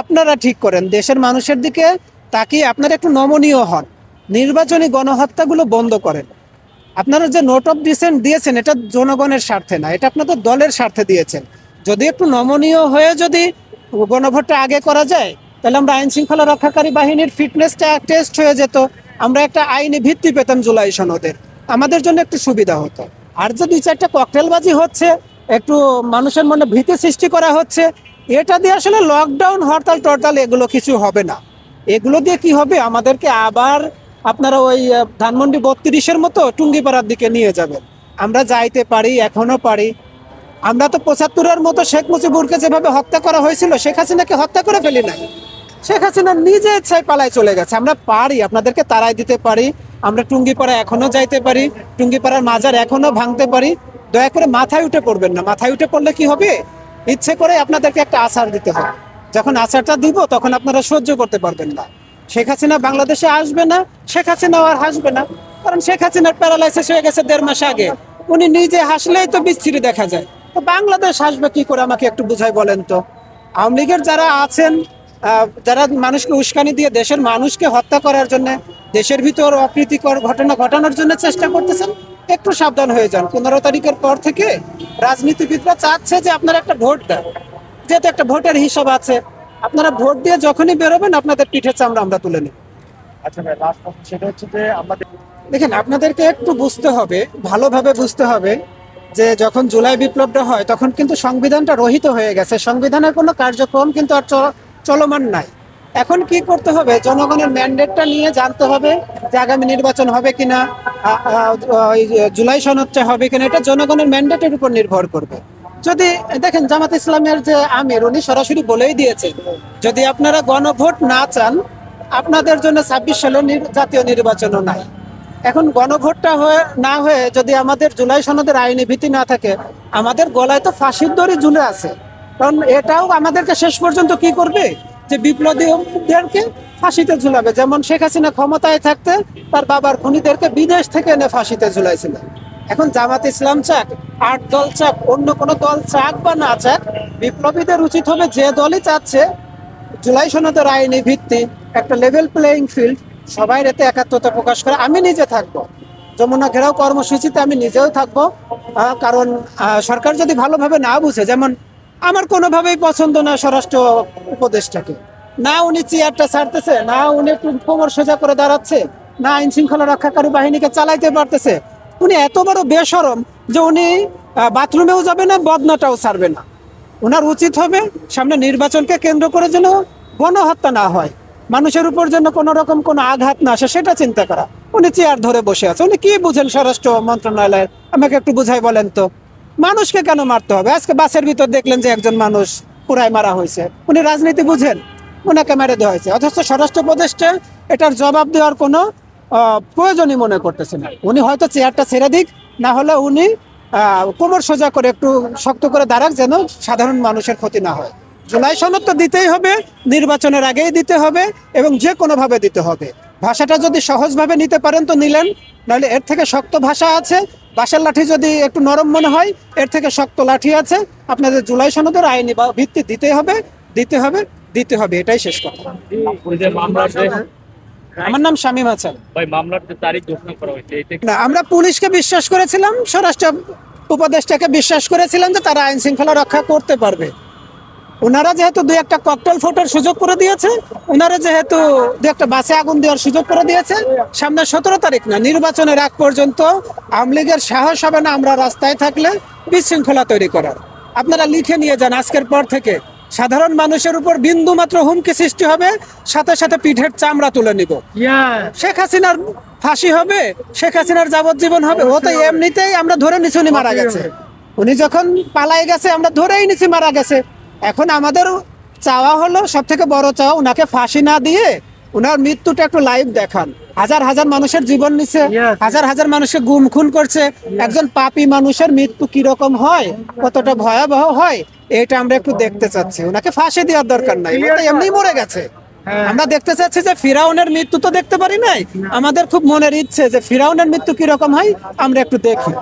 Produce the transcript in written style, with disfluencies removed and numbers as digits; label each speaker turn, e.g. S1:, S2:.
S1: আপনারা ঠিক করেন, দেশের মানুষের দিকে তাকিয়ে আপনারা একটু নমনীয় হন, নির্বাচনী গণহত্যাগুলো বন্ধ করেন। আপনারা যে নোট অফ ডিসেন্ট দিয়েছেন এটা জনগণের স্বার্থে না, এটা আপনাদের দলের স্বার্থে দিয়েছেন। যদি একটু নমনীয় হয়ে যদি গণভোটটা আগে করা যায়, তাহলে আমরা আইন শৃঙ্খলা রক্ষাকারী বাহিনীর ফিটনেসটা টেস্ট হয়ে যেত, আমরা একটা আইনি ভিত্তি পেতাম জুলাই সনদের, আমাদের জন্য একটু সুবিধা হতো। আর যে দুই চারটা ককটেলবাজি হচ্ছে, একটু মানুষের মনে ভীতি সৃষ্টি করা হচ্ছে, এটা দিয়ে আসলে লকডাউন হরতাল টরতাল এগুলো কিছু হবে না। এগুলো দিয়ে কি হবে, আমাদেরকে আবার আপনারা ওই ধানমন্ডি 32-এর মতো টুঙ্গিপাড়ার দিকে নিয়ে যাবেন। আমরা যাইতে পারি, এখনো পারি। আমরা তো 75-এর মতো শেখ মুজিবুরকে যেভাবে হত্যা করা হয়েছিল, শেখ হাসিনাকে হত্যা করে ফেলি নাই। শেখ হাসিনা নিজে ইচ্ছায় পালায় চলে গেছে। আমরা পারি, আপনাদেরকে তাড়াই দিতে পারি। আমরা টুঙ্গিপাড়া এখনো যাইতে পারি, টুঙ্গিপাড়ার মাজার এখনো ভাঙতে পারি। দয়া করে মাথায় উঠে পড়বেন না। মাথায় উঠে পড়লে কি হবে, ইচ্ছে করে আপনাদেরকে একটা আছাড় দিতে হবে। যখন আছাড়টা দিব তখন আপনারা সহ্য করতে পারবেন না। শেখ হাসিনা বাংলাদেশে আসবে না, শেখ হাসিনাও আর হাসবে না। কারণ শেখ হাসিনার প্যারালাইসিস হয়ে গেছে 1.5 মাস আগে। উনি নিজে হাসলেই তো বিচ্ছিরি দেখা যায়। তো বাংলাদেশ হাসবে কি করে, আমাকে একটু বুঝাই বলেন তো। আওয়ামী লীগের যারা আছেন, যারা মানুষকে উস্কানি দিয়ে দেশের মানুষকে হত্যা করার জন্য, দেশের ভিতর অপ্রীতিকর ঘটনা ঘটানোর জন্য চেষ্টা করতেছেন, একটু সাবধান হয়ে যান। 15 তারিখের পর থেকে রাজনীতিবিদরা চাচ্ছে যে আপনারা একটা ভোট দেন, যেহেতু একটা ভোটের হিসাব আছে। আপনারা ভোট দিয়ে যখনই বেরোবেন আপনাদের পিঠের চামড়া আমরা তুলে নিব।
S2: আচ্ছা ভাই, লাস্ট কথা সেটা হচ্ছে যে আমাদের
S1: দেখেন, আপনাদেরকে একটু বুঝতে হবে, ভালোভাবে বুঝতে হবে যে যখন জুলাই বিপ্লবটা হয় তখন কিন্তু সংবিধানটা রহিত হয়ে গেছে, সংবিধানের কোনো কার্যক্রম কিন্তু আর চলমান নাই। এখন কি করতে হবে, জনগণের ম্যান্ডেটটা নিয়ে জানতে হবে যে আগামী নির্বাচন হবে কিনা, জুলাই সনদটা হবে কিনা, এটা জনগণের ম্যান্ডেটের উপর নির্ভর করবে। যদি দেখেন, জামাত ইসলামের যে আমির উনি সরাসরি বলেই দিয়েছেন, যদি আপনারা গণভোট না চান, আপনাদের জন্য 26 সালের জাতীয় নির্বাচনও নাই। এখন গণভোটটা না হয়ে যদি আমাদের জুলাই সনদের আইনি ভিত্তি না থাকে, আমাদের গলায় তো ফাঁসির দড়ি ঝুলে আছে। কারণ এটাও আমাদেরকে শেষ পর্যন্ত কি করবে, যে বিপ্লবীদেরকে ফাঁসিতে ঝুলাবে। যেমন শেখ হাসিনা ক্ষমতায় থাকতে তার বাবার খুনিদেরকে বিদেশ থেকে এনে ফাঁসিতে ঝুলাইছিল। এখন জামাত ইসলাম চাক, 8 দল চাক, অন্য কোনো দল চাক বা না চাক, বিপ্লবীদের উচিত হবে যে দলই চাচ্ছে জুলাই সনদের আইনি ভিত্তি, একটা লেভেল প্লেইং ফিল্ড, সবাই এতে একাত্মতা প্রকাশ করে। আমি নিজে থাকবো যমুনা ঘেরাও কর্মসূচিতে, আমি নিজেও থাকবো। কারণ সরকার যদি ভালোভাবে না বুঝে, যেমন আমার কোনোভাবেই পছন্দ না স্বরাষ্ট্র উপদেষ্টাকে, না উনি চেয়ারটা ছাড়তেছে, না উনি একটু কোমর সোজা করে দাঁড়াচ্ছে, না আইন শৃঙ্খলা রক্ষাকারী বাহিনীকে চালাইতে পারতেছে। উনি এত বড় বেশরম যে উনি বাথরুমেও যাবে না, বদনাটাও ছাড়বে না। ওনার উচিত হবে সামনে নির্বাচনকে কেন্দ্র করে যেন গণহত্যা না হয়, মানুষের উপর যেন কোনো রকম কোনো আঘাত না আসে, সেটা চিন্তা করা। উনি চেয়ার ধরে বসে আছে, উনি কি বুঝেন স্বরাষ্ট্র মন্ত্রণালয়ের, আমাকে একটু বুঝাই বলেন তো। মানুষকে কেন মারতে হবে? আজকে বাসের ভিতর দেখলেন যে একজন মানুষ পুরাই মারা হয়েছে, উনি রাজনীতি বুঝেন? ওনাকে মেরে দেওয়া হয়েছে, অথচ স্বরাষ্ট্র উপদেষ্টা এটার জবাব দেওয়ার কোনো প্রয়োজনই মনে করতেছে না। উনি হয়তো চেয়ারটা ছেড়ে দিক, না হলে উনি কোমর সোজা করে একটু শক্ত করে দাঁড়াক, যেন সাধারণ মানুষের ক্ষতি না হয়। জুলাই সনদ তো দিতেই হবে, নির্বাচনের আগেই দিতে হবে, এবং যে কোনোভাবে দিতে হবে। ভাষাটা যদি সহজভাবে নিতে পারেন তো নিলেন, নাহলে এর থেকে শক্ত ভাষা আছে। বাঁশের লাঠি যদি একটু নরম মনে হয়, এর থেকে শক্ত লাঠি আছে। আপনাদের জুলাই সনদের আইনি ভিত্তি দিতে হবে, দিতে হবে, দিতে হবে, এটাই শেষ কথা। আমার নাম শামীম হাসান।
S2: ভাই, মামলার যে তারিখ ঘোষণা করা হয়েছে,
S1: না, আমরা পুলিশকে বিশ্বাস করেছিলাম, স্বরাষ্ট্র উপদেষ্টাকে বিশ্বাস করেছিলাম যে তারা আইন শৃঙ্খলা রক্ষা করতে পারবে। ওনারা যেহেতু 2-1টা ককটেল ফোটার সুযোগ করে দিয়েছে, ওনারা যেহেতু 2-1টা বাসে আগুন দেওয়ার সুযোগ করে দিয়েছে, সামনে 17 তারিখ না, নির্বাচনের আগ পর্যন্ত আওয়ামী লীগের সাহস হবে না আমরা রাস্তায় থাকলে বিশৃঙ্খলা তৈরি করার। আপনারা লিখে নিয়ে যান, আজকের পর থেকে সাধারণ মানুষের উপর বিন্দু মাত্র হুমকি সৃষ্টি হবে, সাথে সাথে পিঠের চামড়া তুলে নিব। শেখ হাসিনার ফাঁসি হবে, শেখ হাসিনার যাবজ্জীবন হবে। ও তো এমনিতেই আমরা ধরে নিছি উনি মারা গেছে, উনি যখন পালাই গেছে আমরা ধরেই নিছি মারা গেছে। এখন আমাদের চাওয়া হলো, সব থেকে বড় চাওয়া, ওনাকে ফাঁসি না দিয়ে ওনার মৃত্যুটা একটু লাইভ দেখান। হাজার হাজার মানুষের জীবন নিছে, হাজার হাজার মানুষকে গুম খুন করছে। একজন পাপী মানুষের মৃত্যু কিরকম হয়, কতটা ভয়াবহ হয়, এটা আমরা একটু দেখতে চাচ্ছি। ওনাকে ফাঁসি দেওয়ার দরকার নাই, এমনি মরে গেছে। আমরা দেখতে চাচ্ছি যে ফিরাউনের মৃত্যু তো দেখতে পারি নাই, আমাদের খুব মনের ইচ্ছে যে ফিরাউনের মৃত্যু কিরকম হয় আমরা একটু দেখি।